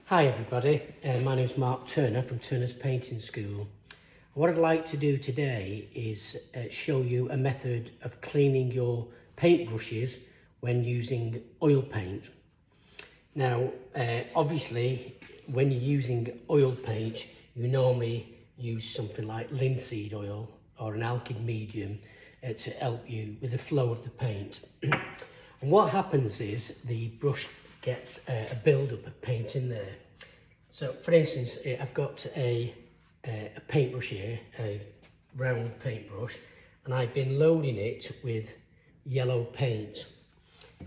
Hi everybody, my name is Mark Turner from Turner's Painting School. What I'd like to do today is show you a method of cleaning your paintbrushes when using oil paint. Now, obviously, when you're using oil paint, you normally use something like linseed oil or an alkyd medium to help you with the flow of the paint. And what happens is the brush gets a build-up of paint in there. So, for instance, I've got a paintbrush here, a round paintbrush, and I've been loading it with yellow paint.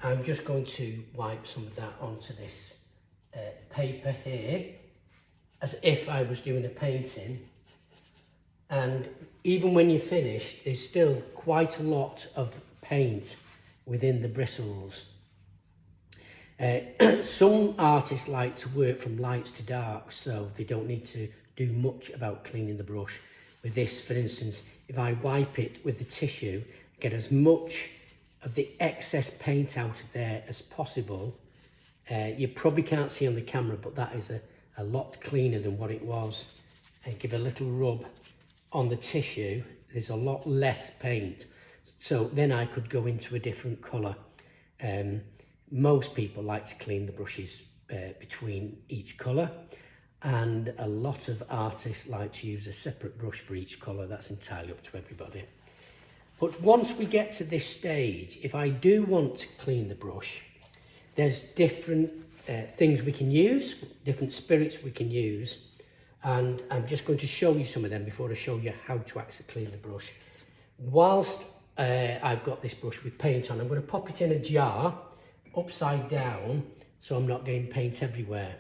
I'm just going to wipe some of that onto this paper here, as if I was doing a painting. And even when you're finished, there's still quite a lot of paint within the bristles. Some artists like to work from lights to darks, so they don't need to do much about cleaning the brush. With this, for instance, if I wipe it with the tissue, get as much of the excess paint out of there as possible. You probably can't see on the camera, but that is a lot cleaner than what it was. And give a little rub on the tissue, there's a lot less paint. So then I could go into a different colour. Most people like to clean the brushes between each colour, and a lot of artists like to use a separate brush for each colour. That's entirely up to everybody. But once we get to this stage, if I do want to clean the brush, there's different things we can use, different spirits we can use, and I'm just going to show you some of them before I show you how to actually clean the brush. Whilst I've got this brush with paint on, I'm going to pop it in a jar upside down so I'm not getting paint everywhere.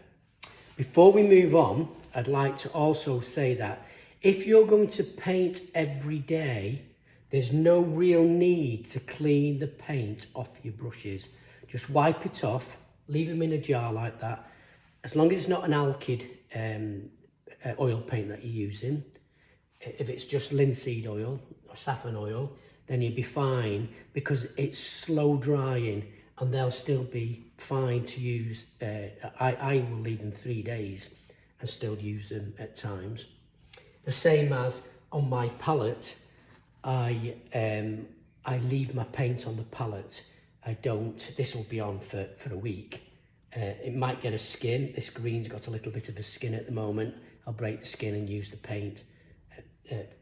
Before we move on, I'd like to also say that if you're going to paint every day, there's no real need to clean the paint off your brushes. Just wipe it off, leave them in a jar like that. As long as it's not an alkyd oil paint that you're using, if it's just linseed oil or saffron oil, then you'll be fine because it's slow drying and they'll still be fine to use. I will leave them 3 days and still use them at times. The same as on my palette, I leave my paint on the palette. I don't, this will be on for a week. It might get a skin. This green's got a little bit of a skin at the moment. I'll break the skin and use the paint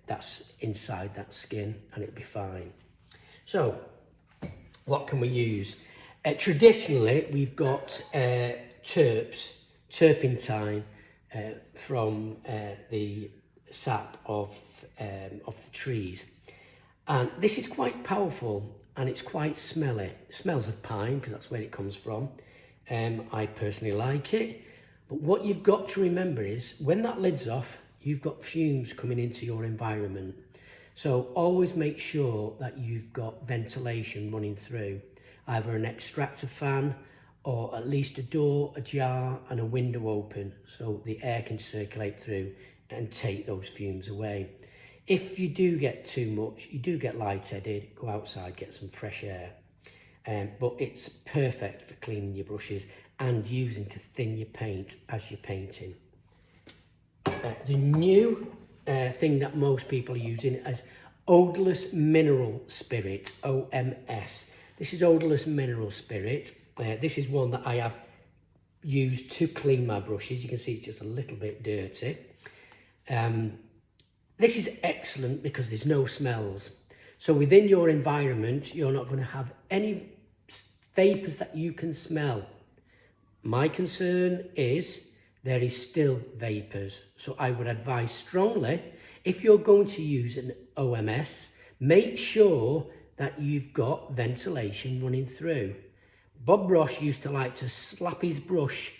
that's inside that skin and it'll be fine. So, what can we use? Traditionally, we've got turpentine from the sap of the trees. And this is quite powerful and it's quite smelly. It smells of pine because that's where it comes from. I personally like it. But what you've got to remember is when that lid's off, you've got fumes coming into your environment. So always make sure that you've got ventilation running through, either an extractor fan or at least a door, a jar and a window open so the air can circulate through and take those fumes away. If you do get too much, you do get lightheaded, go outside, get some fresh air. But it's perfect for cleaning your brushes and using to thin your paint as you're painting. The new thing that most people are using is odorless mineral spirit, OMS. This is odorless mineral spirit. This is one that I have used to clean my brushes. You can see it's just a little bit dirty. This is excellent because there's no smells. So within your environment, you're not going to have any vapours that you can smell. My concern is there is still vapours. So I would advise strongly, if you're going to use an OMS, make sure that you've got ventilation running through. Bob Ross used to like to slap his brush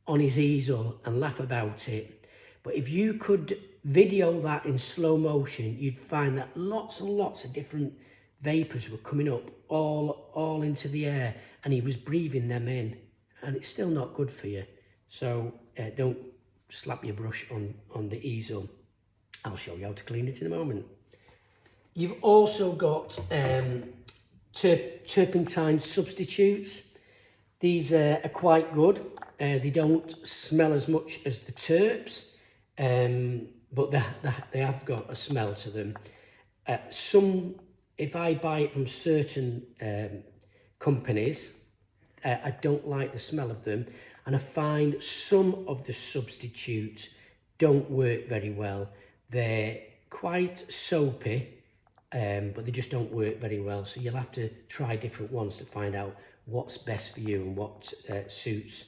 on his easel and laugh about it. But if you could video that in slow motion, you'd find that lots and lots of different vapours were coming up all into the air and he was breathing them in, and it's still not good for you. So don't slap your brush on the easel. I'll show you how to clean it in a moment. You've also got turpentine substitutes. These are quite good. They don't smell as much as the Terps, but they have got a smell to them. If I buy it from certain companies, I don't like the smell of them, and I find some of the substitutes don't work very well. They're quite soapy, but they just don't work very well. So you'll have to try different ones to find out what's best for you and what suits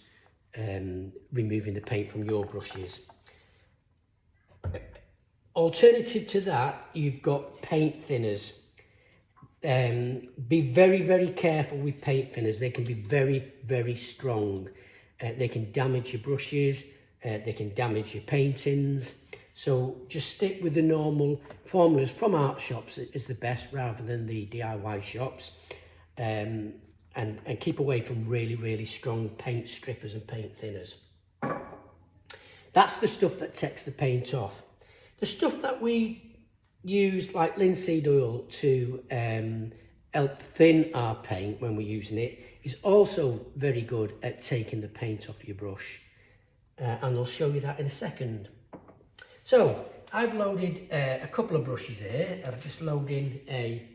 removing the paint from your brushes. Alternative to that, you've got paint thinners. Be very, very careful with paint thinners. They can be very, very strong. They can damage your brushes, they can damage your paintings. So just stick with the normal formulas from art shops is the best rather than the DIY shops. And keep away from really, really strong paint strippers and paint thinners. That's the stuff that takes the paint off. The stuff that we use, like linseed oil, to help thin our paint when we're using it, is also very good at taking the paint off your brush. And I'll show you that in a second. So I've loaded a couple of brushes here. I've just loaded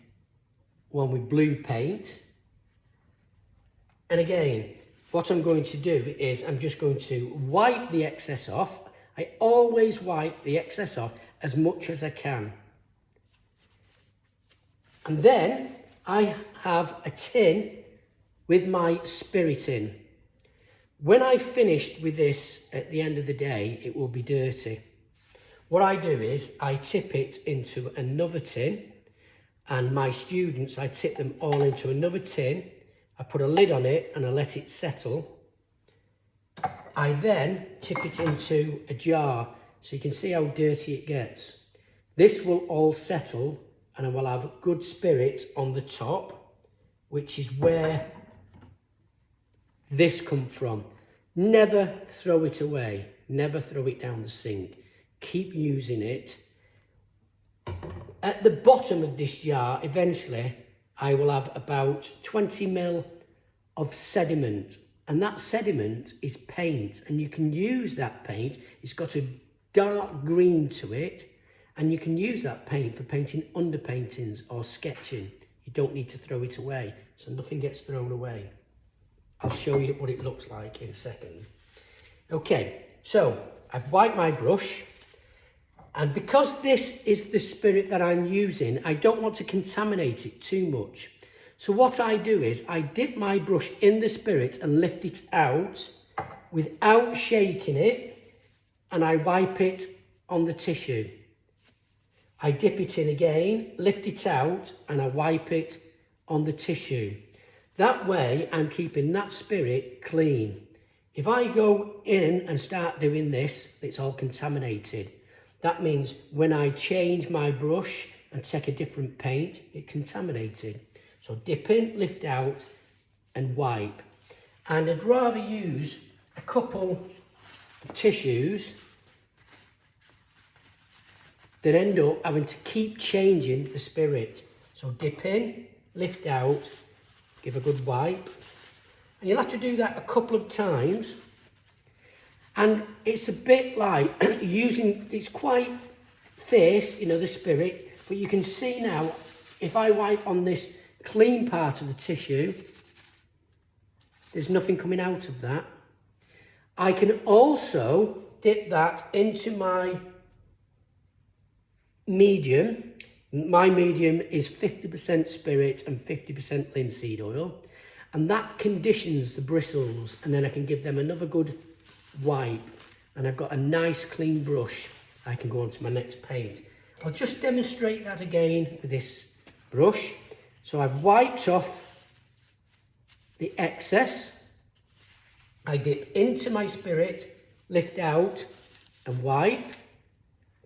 one with blue paint. And again, what I'm going to do is I'm just going to wipe the excess off. I always wipe the excess off as much as I can. And then I have a tin with my spirit in. When I've finished with this at the end of the day, it will be dirty. What I do is I tip it into another tin, and my students, I tip them all into another tin. I put a lid on it and I let it settle. I then tip it into a jar so you can see how dirty it gets. This will all settle and I will have good spirit on the top, which is where this comes from. Never throw it away. Never throw it down the sink. Keep using it. At the bottom of this jar, eventually, I will have about 20 ml of sediment. And that sediment is paint. And you can use that paint. It's got a dark green to it. And you can use that paint for painting underpaintings or sketching. You don't need to throw it away. So nothing gets thrown away. I'll show you what it looks like in a second. Okay, so I've wiped my brush. And because this is the spirit that I'm using, I don't want to contaminate it too much. So what I do is I dip my brush in the spirit and lift it out without shaking it, and I wipe it on the tissue. I dip it in again, lift it out, and I wipe it on the tissue. That way I'm keeping that spirit clean. If I go in and start doing this, it's all contaminated. That means when I change my brush and take a different paint, it's contaminated. So dip in, lift out, and wipe. And I'd rather use a couple of tissues than end up having to keep changing the spirit. So dip in, lift out, give a good wipe. And you'll have to do that a couple of times. And it's a bit like it's quite fierce, you know, the spirit, but you can see now, if I wipe on this clean part of the tissue, there's nothing coming out of that. I can also dip that into my medium. My medium is 50% spirit and 50% linseed oil, and that conditions the bristles, and then I can give them another good wipe, and I've got a nice clean brush. I can go on to my next paint. I'll just demonstrate that again with this brush. So I've wiped off the excess. I dip into my spirit, lift out and wipe.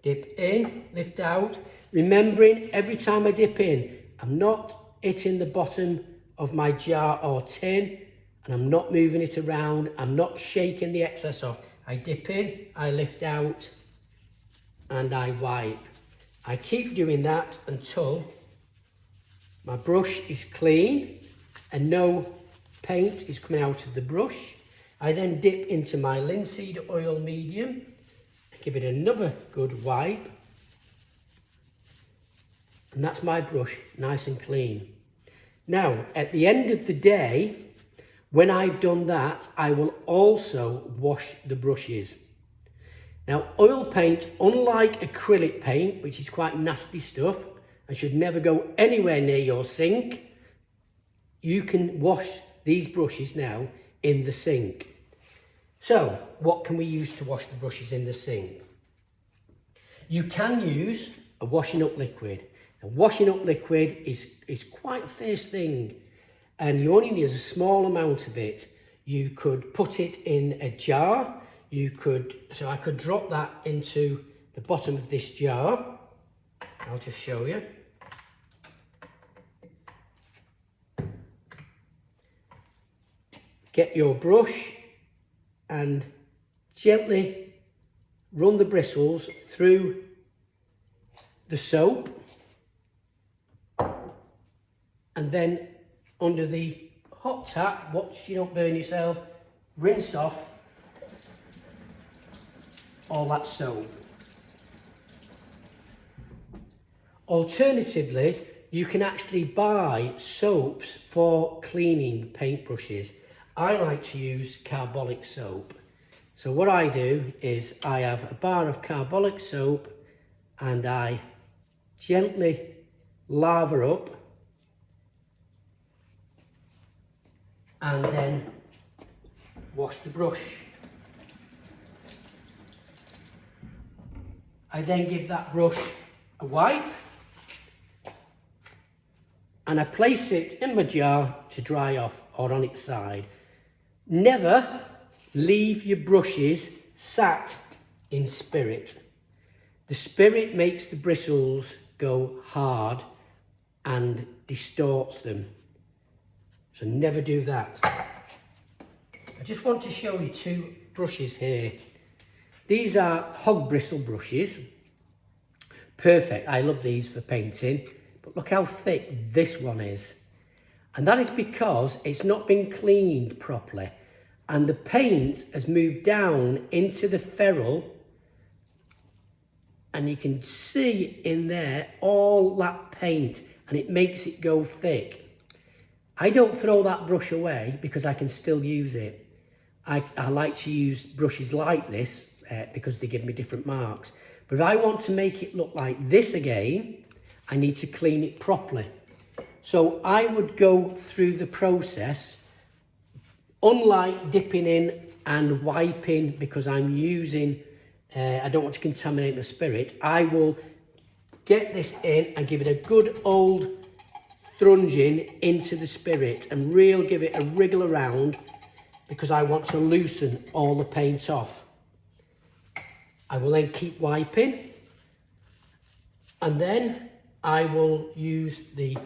Dip in, lift out. Remembering every time I dip in, I'm not hitting the bottom of my jar or tin, and I'm not moving it around. I'm not shaking the excess off. I dip in, I lift out, and I wipe. I keep doing that until my brush is clean and no paint is coming out of the brush. I then dip into my linseed oil medium, give it another good wipe, and that's my brush, nice and clean. Now, at the end of the day, when I've done that, I will also wash the brushes. Now, oil paint, unlike acrylic paint, which is quite nasty stuff and should never go anywhere near your sink, you can wash these brushes now in the sink. So, what can we use to wash the brushes in the sink? You can use a washing up liquid. A washing up liquid is quite a fierce thing, and you only need a small amount of it. You could put it in a jar. So I could drop that into the bottom of this jar. I'll just show you. Get your brush and gently run the bristles through the soap, and then under the hot tap, watch you don't burn yourself, rinse off all that soap. Alternatively, you can actually buy soaps for cleaning paintbrushes. I like to use carbolic soap. So what I do is I have a bar of carbolic soap and I gently lather up and then wash the brush. I then give that brush a wipe and I place it in my jar to dry off or on its side. Never leave your brushes sat in spirit. The spirit makes the bristles go hard and distorts them. So never do that. I just want to show you two brushes here. These are hog bristle brushes. Perfect, I love these for painting. But look how thick this one is. And that is because it's not been cleaned properly. And the paint has moved down into the ferrule. And you can see in there all that paint. And it makes it go thick. I don't throw that brush away because I can still use it. I like to use brushes like this because they give me different marks. But if I want to make it look like this again, I need to clean it properly. So I would go through the process, unlike dipping in and wiping because I'm using, I don't want to contaminate my spirit. I will get this in and give it a good old thrunging into the spirit and really give it a wriggle around because I want to loosen all the paint off. I will then keep wiping and then I will use the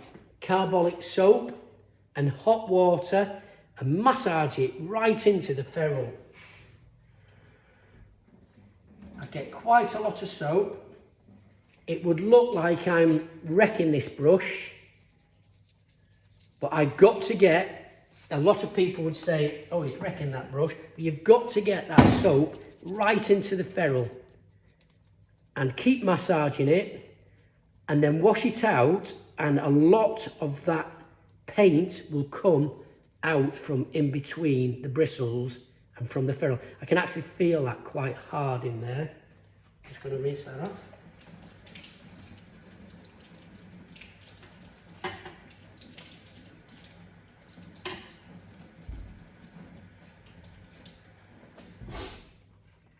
carbolic soap and hot water and massage it right into the ferrule. I get quite a lot of soap. It would look like I'm wrecking this brush, but I've got to get, a lot of people would say, oh, he's wrecking that brush, but you've got to get that soap right into the ferrule and keep massaging it and then wash it out, and a lot of that paint will come out from in between the bristles and from the ferrule. I can actually feel that quite hard in there. Just going to rinse that off.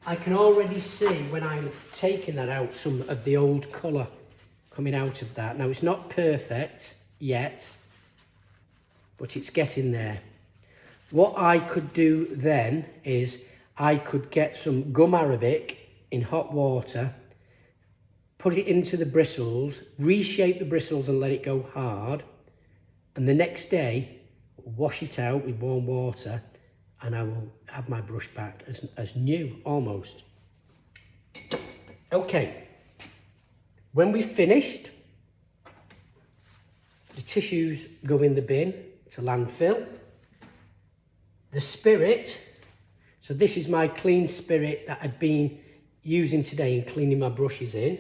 I can already see when I'm taking that out some of the old colour coming out of that. Now it's not perfect yet, but it's getting there. What I could do then is I could get some gum arabic in hot water, put it into the bristles, reshape the bristles and let it go hard, and the next day wash it out with warm water and I will have my brush back as new almost. Okay. When we've finished, the tissues go in the bin to landfill. The spirit, so this is my clean spirit that I've been using today and cleaning my brushes in.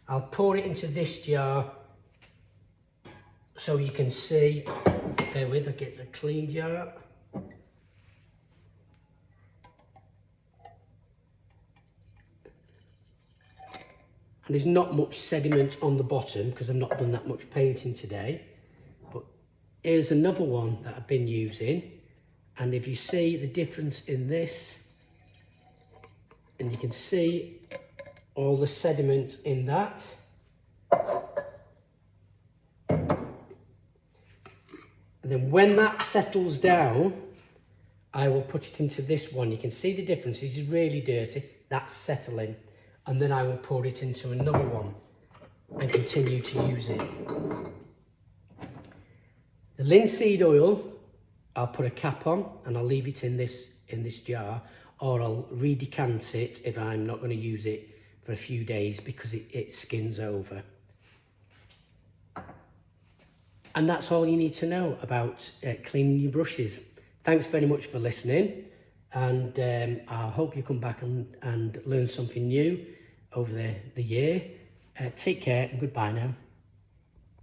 I'll pour it into this jar so you can see. Bear with, I get the clean jar. And there's not much sediment on the bottom because I've not done that much painting today. But here's another one that I've been using. And if you see the difference in this, and you can see all the sediment in that. And then when that settles down, I will put it into this one. You can see the difference. This is really dirty. That's settling. And then I will pour it into another one and continue to use it. The linseed oil, I'll put a cap on and I'll leave it in this jar, or I'll redecant it if I'm not going to use it for a few days because it skins over. And that's all you need to know about cleaning your brushes. Thanks very much for listening, and I hope you come back and learn something new over the year. Take care and goodbye now.